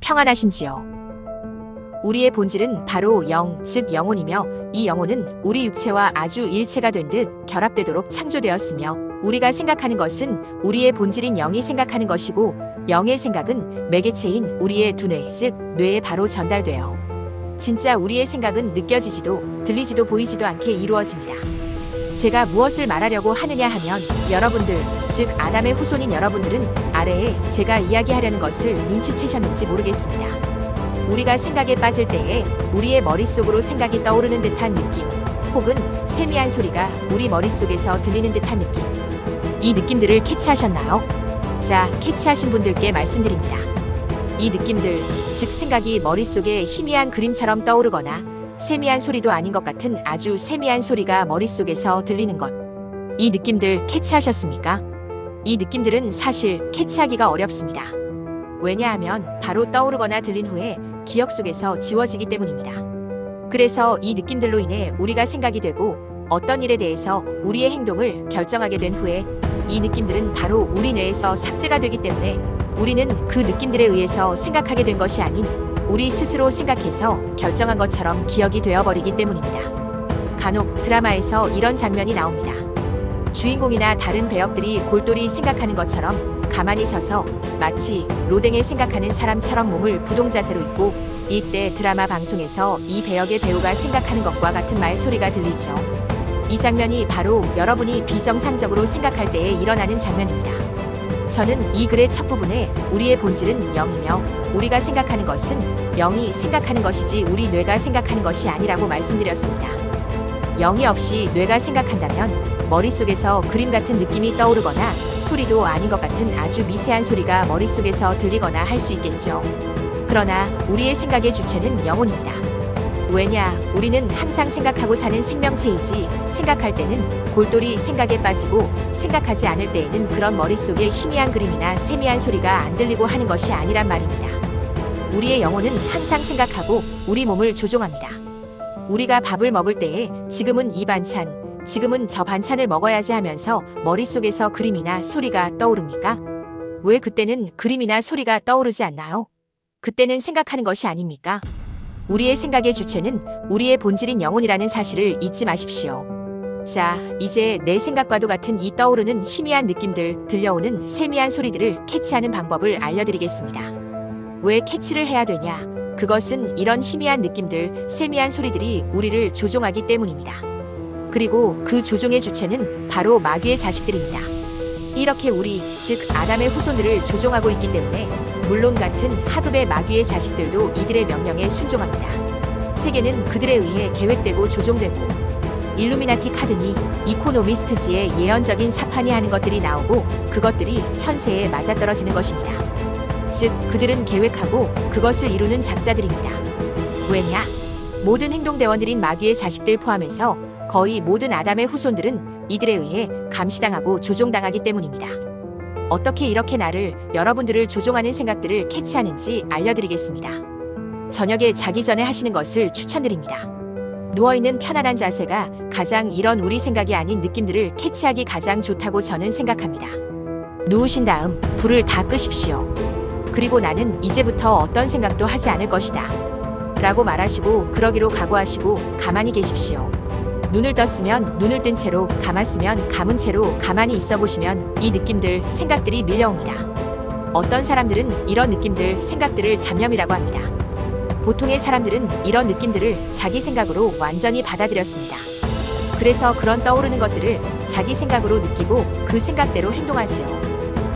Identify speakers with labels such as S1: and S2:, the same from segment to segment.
S1: 평안하신지요? 우리의 본질은 바로 영, 즉 영혼이며 이 영혼은 우리 육체와 아주 일체가 된 듯 결합되도록 창조되었으며 우리가 생각하는 것은 우리의 본질인 영이 생각하는 것이고 영의 생각은 매개체인 우리의 두뇌, 즉 뇌에 바로 전달돼요. 진짜 우리의 생각은 느껴지지도 들리지도 보이지도 않게 이루어집니다. 제가 무엇을 말하려고 하느냐 하면 여러분들, 즉 아담의 후손인 여러분들은 아래에 제가 이야기하려는 것을 눈치채셨는지 모르겠습니다. 우리가 생각에 빠질 때에 우리의 머릿속으로 생각이 떠오르는 듯한 느낌, 혹은 세미한 소리가 우리 머릿속에서 들리는 듯한 느낌, 이 느낌들을 캐치하셨나요? 자, 캐치하신 분들께 말씀드립니다. 이 느낌들, 즉 생각이 머릿속에 희미한 그림처럼 떠오르거나 세미한 소리도 아닌 것 같은 아주 세미한 소리가 머릿속에서 들리는 것, 이 느낌들 캐치하셨습니까? 이 느낌들은 사실 캐치하기가 어렵습니다. 왜냐하면 바로 떠오르거나 들린 후에 기억 속에서 지워지기 때문입니다. 그래서 이 느낌들로 인해 우리가 생각이 되고 어떤 일에 대해서 우리의 행동을 결정하게 된 후에 이 느낌들은 바로 우리 뇌에서 삭제가 되기 때문에 우리는 그 느낌들에 의해서 생각하게 된 것이 아닌 우리 스스로 생각해서 결정한 것처럼 기억이 되어버리기 때문입니다. 간혹 드라마에서 이런 장면이 나옵니다. 주인공이나 다른 배역들이 골똘히 생각하는 것처럼 가만히 서서 마치 로댕에 생각하는 사람처럼 몸을 부동자세로 있고 이때 드라마 방송에서 이 배역의 배우가 생각하는 것과 같은 말소리가 들리죠. 이 장면이 바로 여러분이 비정상적으로 생각할 때에 일어나는 장면입니다. 저는 이 글의 첫 부분에 우리의 본질은 영이며 우리가 생각하는 것은 영이 생각하는 것이지 우리 뇌가 생각하는 것이 아니라고 말씀드렸습니다. 영이 없이 뇌가 생각한다면 머릿속에서 그림 같은 느낌이 떠오르거나 소리도 아닌 것 같은 아주 미세한 소리가 머릿속에서 들리거나 할 수 있겠죠. 그러나 우리의 생각의 주체는 영혼입니다. 왜냐, 우리는 항상 생각하고 사는 생명체이지 생각할 때는 골똘히 생각에 빠지고 생각하지 않을 때에는 그런 머릿속에 희미한 그림이나 세미한 소리가 안 들리고 하는 것이 아니란 말입니다. 우리의 영혼은 항상 생각하고 우리 몸을 조종합니다. 우리가 밥을 먹을 때에 지금은 이 반찬, 지금은 저 반찬을 먹어야지 하면서 머릿속에서 그림이나 소리가 떠오릅니까? 왜 그때는 그림이나 소리가 떠오르지 않나요? 그때는 생각하는 것이 아닙니까? 우리의 생각의 주체는 우리의 본질인 영혼이라는 사실을 잊지 마십시오. 자, 이제 내 생각과도 같은 이 떠오르는 희미한 느낌들, 들려오는 세미한 소리들을 캐치하는 방법을 알려드리겠습니다. 왜 캐치를 해야 되냐? 그것은 이런 희미한 느낌들, 세미한 소리들이 우리를 조종하기 때문입니다. 그리고 그 조종의 주체는 바로 마귀의 자식들입니다. 이렇게 우리, 즉 아담의 후손들을 조종하고 있기 때문에 물론 같은 하급의 마귀의 자식들도 이들의 명령에 순종합니다. 세계는 그들에 의해 계획되고 조종되고 일루미나티 카드니 이코노미스트지의 예언적인 사판이 하는 것들이 나오고 그것들이 현세에 맞아떨어지는 것입니다. 즉 그들은 계획하고 그것을 이루는 작자들입니다. 왜냐? 모든 행동대원들인 마귀의 자식들 포함해서 거의 모든 아담의 후손들은 이들에 의해 감시당하고 조종당하기 때문입니다. 어떻게 이렇게 나를, 여러분들을 조종하는 생각들을 캐치하는지 알려드리겠습니다. 저녁에 자기 전에 하시는 것을 추천드립니다. 누워있는 편안한 자세가 가장 이런 우리 생각이 아닌 느낌들을 캐치하기 가장 좋다고 저는 생각합니다. 누우신 다음 불을 다 끄십시오. 그리고 나는 이제부터 어떤 생각도 하지 않을 것이다 라고 말하시고 그러기로 각오하시고 가만히 계십시오. 눈을 떴으면 눈을 뜬 채로, 감았으면 감은 채로 가만히 있어 보시면 이 느낌들, 생각들이 밀려옵니다. 어떤 사람들은 이런 느낌들, 생각들을 잡념이라고 합니다. 보통의 사람들은 이런 느낌들을 자기 생각으로 완전히 받아들였습니다. 그래서 그런 떠오르는 것들을 자기 생각으로 느끼고 그 생각대로 행동하지요.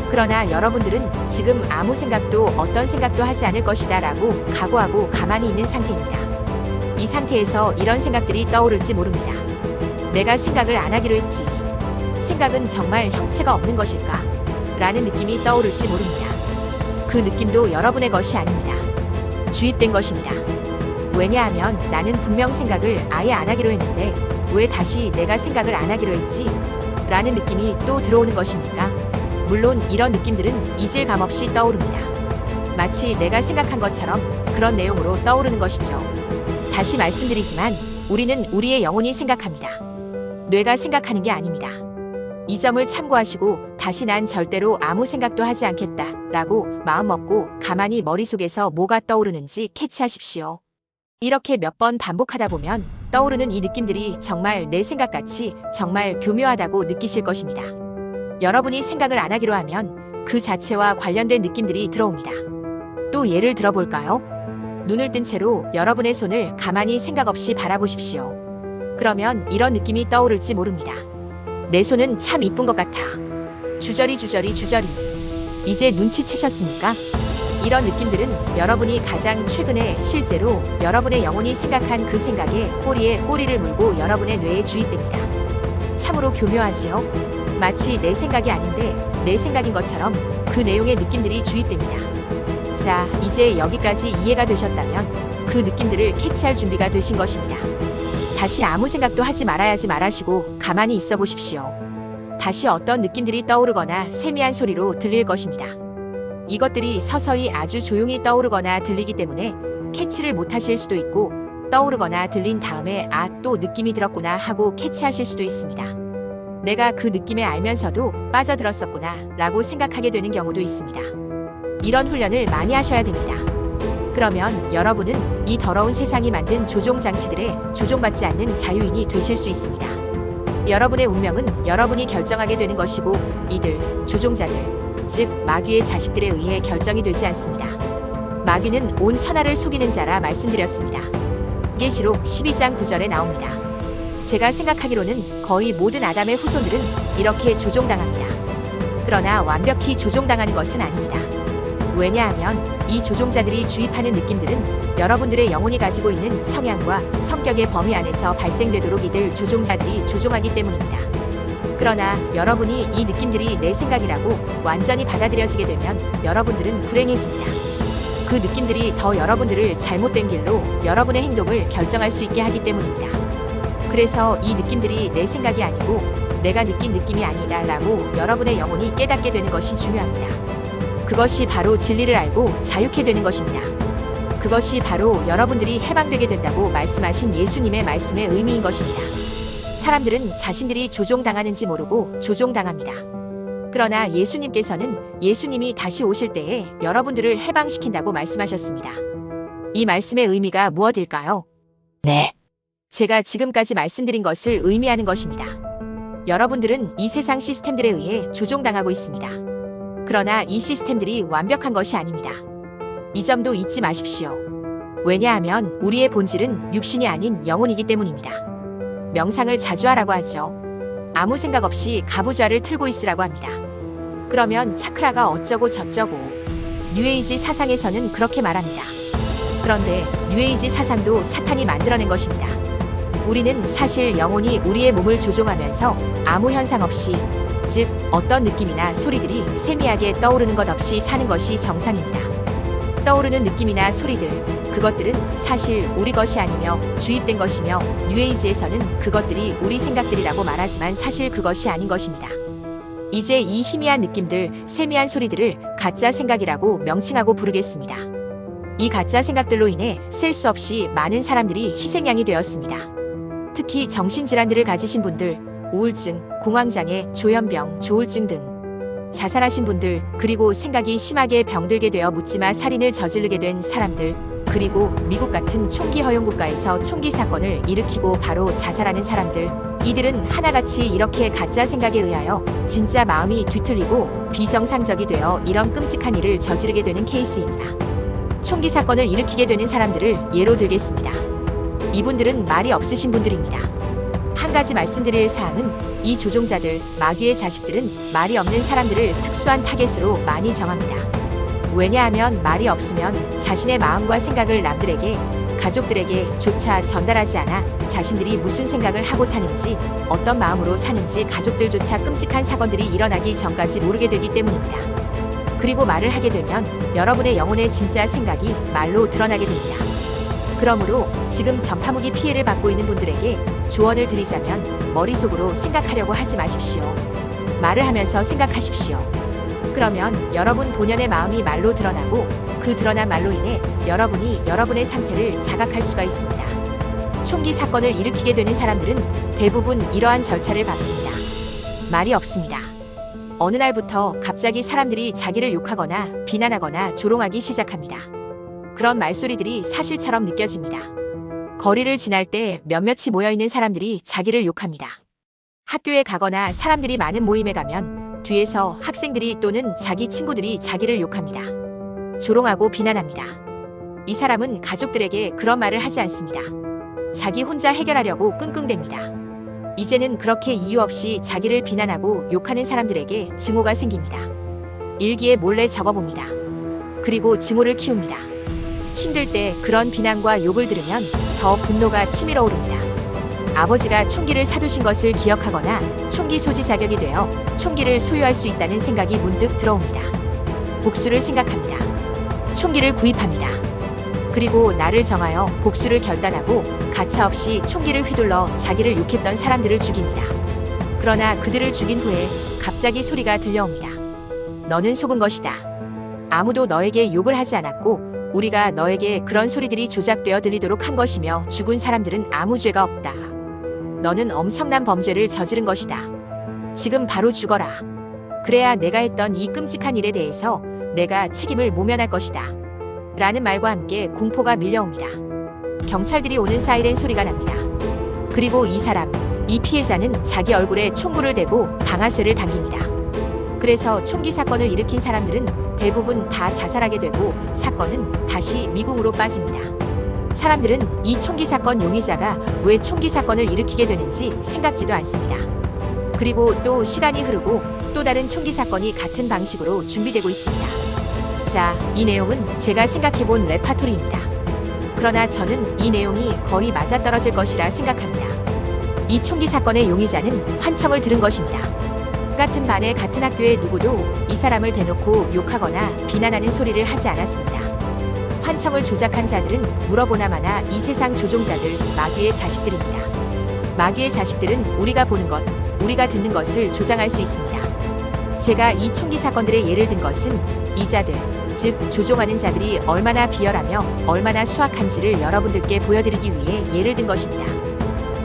S1: 그러나 여러분들은 지금 아무 생각도 어떤 생각도 하지 않을 것이다 라고 각오하고 가만히 있는 상태입니다. 이 상태에서 이런 생각들이 떠오를지 모릅니다. 내가 생각을 안 하기로 했지. 생각은 정말 형체가 없는 것일까? 라는 느낌이 떠오를지 모릅니다. 그 느낌도 여러분의 것이 아닙니다. 주입된 것입니다. 왜냐하면 나는 분명 생각을 아예 안 하기로 했는데 왜 다시 내가 생각을 안 하기로 했지? 라는 느낌이 또 들어오는 것입니까? 물론 이런 느낌들은 이질감 없이 떠오릅니다. 마치 내가 생각한 것처럼 그런 내용으로 떠오르는 것이죠. 다시 말씀드리지만 우리는 우리의 영혼이 생각합니다. 뇌가 생각하는 게 아닙니다. 이 점을 참고하시고 다시 난 절대로 아무 생각도 하지 않겠다 라고 마음먹고 가만히 머릿속에서 뭐가 떠오르는지 캐치하십시오. 이렇게 몇 번 반복하다 보면 떠오르는 이 느낌들이 정말 내 생각같이 정말 교묘하다고 느끼실 것입니다. 여러분이 생각을 안 하기로 하면 그 자체와 관련된 느낌들이 들어옵니다. 또 예를 들어볼까요? 눈을 뜬 채로 여러분의 손을 가만히 생각 없이 바라보십시오. 그러면 이런 느낌이 떠오를지 모릅니다. 내 손은 참 이쁜 것 같아. 주저리 주저리 주저리. 이제 눈치채셨습니까? 이런 느낌들은 여러분이 가장 최근에 실제로 여러분의 영혼이 생각한 그 생각에 꼬리에 꼬리를 물고 여러분의 뇌에 주입됩니다. 참으로 교묘하지요? 마치 내 생각이 아닌데 내 생각인 것처럼 그 내용의 느낌들이 주입됩니다. 자, 이제 여기까지 이해가 되셨다면 그 느낌들을 캐치할 준비가 되신 것입니다. 다시 아무 생각도 하지 말아시고 가만히 있어 보십시오. 다시 어떤 느낌들이 떠오르거나 세미한 소리로 들릴 것입니다. 이것들이 서서히 아주 조용히 떠오르거나 들리기 때문에 캐치를 못하실 수도 있고 떠오르거나 들린 다음에 아, 또 느낌이 들었구나 하고 캐치하실 수도 있습니다. 내가 그 느낌에 알면서도 빠져들었었구나 라고 생각하게 되는 경우도 있습니다. 이런 훈련을 많이 하셔야 됩니다. 그러면 여러분은 이 더러운 세상이 만든 조종장치들에 조종받지 않는 자유인이 되실 수 있습니다. 여러분의 운명은 여러분이 결정하게 되는 것이고 이들, 조종자들, 즉 마귀의 자식들에 의해 결정이 되지 않습니다. 마귀는 온 천하를 속이는 자라 말씀드렸습니다. 계시록 12장 9절에 나옵니다. 제가 생각하기로는 거의 모든 아담의 후손들은 이렇게 조종당합니다. 그러나 완벽히 조종당하는 것은 아닙니다. 왜냐하면 이 조종자들이 주입하는 느낌들은 여러분들의 영혼이 가지고 있는 성향과 성격의 범위 안에서 발생되도록 이들 조종자들이 조종하기 때문입니다. 그러나 여러분이 이 느낌들이 내 생각이라고 완전히 받아들여지게 되면 여러분들은 불행해집니다. 그 느낌들이 더 여러분들을 잘못된 길로 여러분의 행동을 결정할 수 있게 하기 때문입니다. 그래서 이 느낌들이 내 생각이 아니고 내가 느낀 느낌이 아니다 라고 여러분의 영혼이 깨닫게 되는 것이 중요합니다. 그것이 바로 진리를 알고 자유케 되는 것입니다. 그것이 바로 여러분들이 해방되게 된다고 말씀하신 예수님의 말씀의 의미인 것입니다. 사람들은 자신들이 조종당하는지 모르고 조종당합니다. 그러나 예수님께서는 예수님이 다시 오실 때에 여러분들을 해방시킨다고 말씀하셨습니다. 이 말씀의 의미가 무엇일까요? 네. 제가 지금까지 말씀드린 것을 의미하는 것입니다. 여러분들은 이 세상 시스템들에 의해 조종당하고 있습니다. 그러나 이 시스템들이 완벽한 것이 아닙니다. 이 점도 잊지 마십시오. 왜냐하면 우리의 본질은 육신이 아닌 영혼이기 때문입니다. 명상을 자주 하라고 하죠. 아무 생각 없이 가부좌를 틀고 있으라고 합니다. 그러면 차크라가 어쩌고 저쩌고. 뉴에이지 사상에서는 그렇게 말합니다. 그런데 뉴에이지 사상도 사탄이 만들어낸 것입니다. 우리는 사실 영혼이 우리의 몸을 조종하면서 아무 현상 없이, 즉 어떤 느낌이나 소리들이 세미하게 떠오르는 것 없이 사는 것이 정상입니다. 떠오르는 느낌이나 소리들, 그것들은 사실 우리 것이 아니며 주입된 것이며 뉴에이지에서는 그것들이 우리 생각들이라고 말하지만 사실 그것이 아닌 것입니다. 이제 이 희미한 느낌들, 세미한 소리들을 가짜 생각이라고 명칭하고 부르겠습니다. 이 가짜 생각들로 인해 셀 수 없이 많은 사람들이 희생양이 되었습니다. 특히 정신질환들을 가지신 분들, 우울증, 공황장애, 조현병, 조울증 등 자살하신 분들, 그리고 생각이 심하게 병들게 되어 묻지마 살인을 저지르게 된 사람들, 그리고 미국 같은 총기 허용 국가에서 총기 사건을 일으키고 바로 자살하는 사람들, 이들은 하나같이 이렇게 가짜 생각에 의하여 진짜 마음이 뒤틀리고 비정상적이 되어 이런 끔찍한 일을 저지르게 되는 케이스입니다. 총기 사건을 일으키게 되는 사람들을 예로 들겠습니다. 이분들은 말이 없으신 분들입니다. 한 가지 말씀드릴 사항은 이 조종자들, 마귀의 자식들은 말이 없는 사람들을 특수한 타겟으로 많이 정합니다. 왜냐하면 말이 없으면 자신의 마음과 생각을 남들에게, 가족들에게 조차 전달하지 않아 자신들이 무슨 생각을 하고 사는지, 어떤 마음으로 사는지 가족들조차 끔찍한 사건들이 일어나기 전까지 모르게 되기 때문입니다. 그리고 말을 하게 되면 여러분의 영혼의 진짜 생각이 말로 드러나게 됩니다. 그러므로 지금 전파무기 피해를 받고 있는 분들에게 조언을 드리자면 머릿속으로 생각하려고 하지 마십시오. 말을 하면서 생각하십시오. 그러면 여러분 본연의 마음이 말로 드러나고 그 드러난 말로 인해 여러분이 여러분의 상태를 자각할 수가 있습니다. 총기 사건을 일으키게 되는 사람들은 대부분 이러한 절차를 밟습니다. 말이 없습니다. 어느 날부터 갑자기 사람들이 자기를 욕하거나 비난하거나 조롱하기 시작합니다. 그런 말소리들이 사실처럼 느껴집니다. 거리를 지날 때 몇몇이 모여있는 사람들이 자기를 욕합니다. 학교에 가거나 사람들이 많은 모임에 가면 뒤에서 학생들이 또는 자기 친구들이 자기를 욕합니다. 조롱하고 비난합니다. 이 사람은 가족들에게 그런 말을 하지 않습니다. 자기 혼자 해결하려고 끙끙댑니다. 이제는 그렇게 이유 없이 자기를 비난하고 욕하는 사람들에게 증오가 생깁니다. 일기에 몰래 적어봅니다. 그리고 증오를 키웁니다. 힘들 때 그런 비난과 욕을 들으면 더 분노가 치밀어 오릅니다. 아버지가 총기를 사두신 것을 기억하거나 총기 소지 자격이 되어 총기를 소유할 수 있다는 생각이 문득 들어옵니다. 복수를 생각합니다. 총기를 구입합니다. 그리고 날을 정하여 복수를 결단하고 가차없이 총기를 휘둘러 자기를 욕했던 사람들을 죽입니다. 그러나 그들을 죽인 후에 갑자기 소리가 들려옵니다. 너는 속은 것이다. 아무도 너에게 욕을 하지 않았고 우리가 너에게 그런 소리들이 조작되어 들리도록 한 것이며 죽은 사람들은 아무 죄가 없다. 너는 엄청난 범죄를 저지른 것이다. 지금 바로 죽어라. 그래야 내가 했던 이 끔찍한 일에 대해서 내가 책임을 모면할 것이다. 라는 말과 함께 공포가 밀려옵니다. 경찰들이 오는 사이렌 소리가 납니다. 그리고 이 피해자는 자기 얼굴에 총구를 대고 방아쇠를 당깁니다. 그래서 총기 사건을 일으킨 사람들은 대부분 다 자살하게 되고 사건은 다시 미궁으로 빠집니다. 사람들은 이 총기 사건 용의자가 왜 총기 사건을 일으키게 되는지 생각지도 않습니다. 그리고 또 시간이 흐르고 또 다른 총기 사건이 같은 방식으로 준비되고 있습니다. 자, 이 내용은 제가 생각해본 레파토리입니다. 그러나 저는 이 내용이 거의 맞아떨어질 것이라 생각합니다. 이 총기 사건의 용의자는 환청을 들은 것입니다. 같은 반에 같은 학교의 누구도 이 사람을 대놓고 욕하거나 비난하는 소리를 하지 않았습니다. 환청을 조작한 자들은 물어보나마나 이 세상 조종자들, 마귀의 자식들입니다. 마귀의 자식들은 우리가 보는 것, 우리가 듣는 것을 조장할 수 있습니다. 제가 이 총기 사건들의 예를 든 것은 이 자들, 즉 조종하는 자들이 얼마나 비열하며 얼마나 수악한지를 여러분들께 보여드리기 위해 예를 든 것입니다.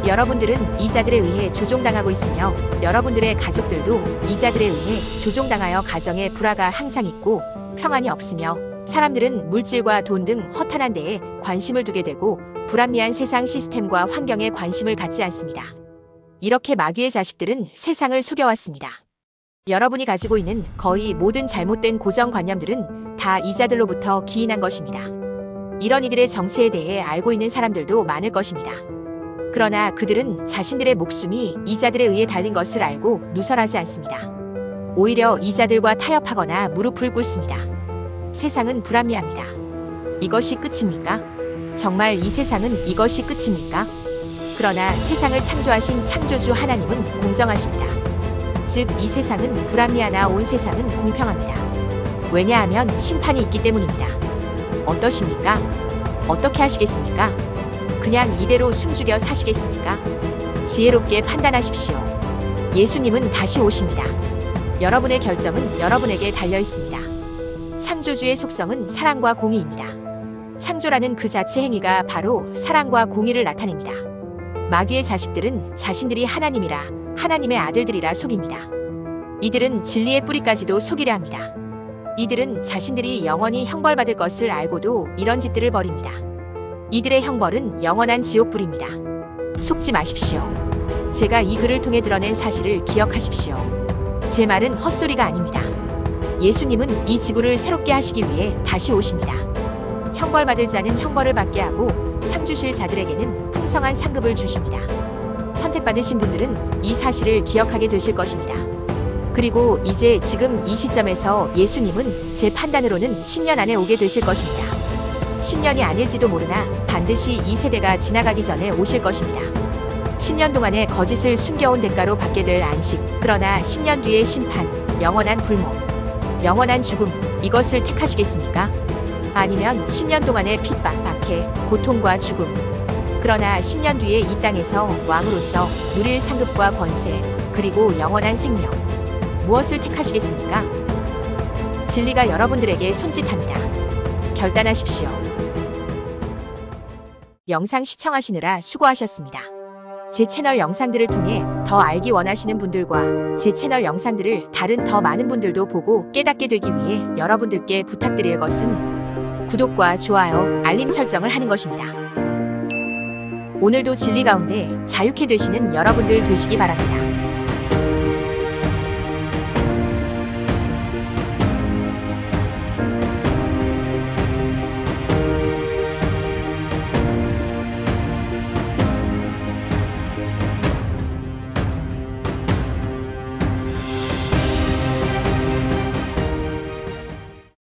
S1: 여러분들은 이 자들에 의해 조종당하고 있으며 여러분들의 가족들도 이 자들에 의해 조종당하여 가정에 불화가 항상 있고 평안이 없으며 사람들은 물질과 돈 등 허탄한 데에 관심을 두게 되고 불합리한 세상 시스템과 환경에 관심을 갖지 않습니다. 이렇게 마귀의 자식들은 세상을 속여왔습니다. 여러분이 가지고 있는 거의 모든 잘못된 고정관념들은 다 이 자들로부터 기인한 것입니다. 이런 이들의 정체에 대해 알고 있는 사람들도 많을 것입니다. 그러나 그들은 자신들의 목숨이 이 자들에 의해 달린 것을 알고 누설하지 않습니다. 오히려 이 자들과 타협하거나 무릎을 꿇습니다. 세상은 불합리합니다. 이것이 끝입니까? 정말 이 세상은 이것이 끝입니까? 그러나 세상을 창조하신 창조주 하나님은 공정하십니다. 즉, 이 세상은 불합리하나 온 세상은 공평합니다. 왜냐하면 심판이 있기 때문입니다. 어떠십니까? 어떻게 하시겠습니까? 그냥 이대로 숨죽여 사시겠습니까? 지혜롭게 판단하십시오. 예수님은 다시 오십니다. 여러분의 결정은 여러분에게 달려 있습니다. 창조주의 속성은 사랑과 공의입니다. 창조라는 그 자체 행위가 바로 사랑과 공의를 나타냅니다. 마귀의 자식들은 자신들이 하나님이라 하나님의 아들들이라 속입니다. 이들은 진리의 뿌리까지도 속이려 합니다. 이들은 자신들이 영원히 형벌받을 것을 알고도 이런 짓들을 벌입니다. 이들의 형벌은 영원한 지옥불입니다. 속지 마십시오. 제가 이 글을 통해 드러낸 사실을 기억하십시오. 제 말은 헛소리가 아닙니다. 예수님은 이 지구를 새롭게 하시기 위해 다시 오십니다. 형벌받을 자는 형벌을 받게 하고 상 주실 자들에게는 풍성한 상급을 주십니다. 선택받으신 분들은 이 사실을 기억하게 되실 것입니다. 그리고 이제 지금 이 시점에서 예수님은 제 판단으로는 10년 안에 오게 되실 것입니다. 10년이 아닐지도 모르나 반드시 이 세대가 지나가기 전에 오실 것입니다. 10년 동안의 거짓을 숨겨온 대가로 받게 될 안식, 그러나 10년 뒤의 심판, 영원한 불못, 영원한 죽음, 이것을 택하시겠습니까? 아니면 10년 동안의 핍박, 박해, 고통과 죽음, 그러나 10년 뒤에 이 땅에서 왕으로서 누릴 상급과 권세, 그리고 영원한 생명, 무엇을 택하시겠습니까? 진리가 여러분들에게 손짓합니다. 결단하십시오. 영상 시청하시느라 수고하셨습니다. 제 채널 영상들을 통해 더 알기 원하시는 분들과 제 채널 영상들을 다른 더 많은 분들도 보고 깨닫게 되기 위해 여러분들께 부탁드릴 것은 구독과 좋아요, 알림 설정을 하는 것입니다. 오늘도 진리 가운데 자유케 되시는 여러분들 되시기 바랍니다.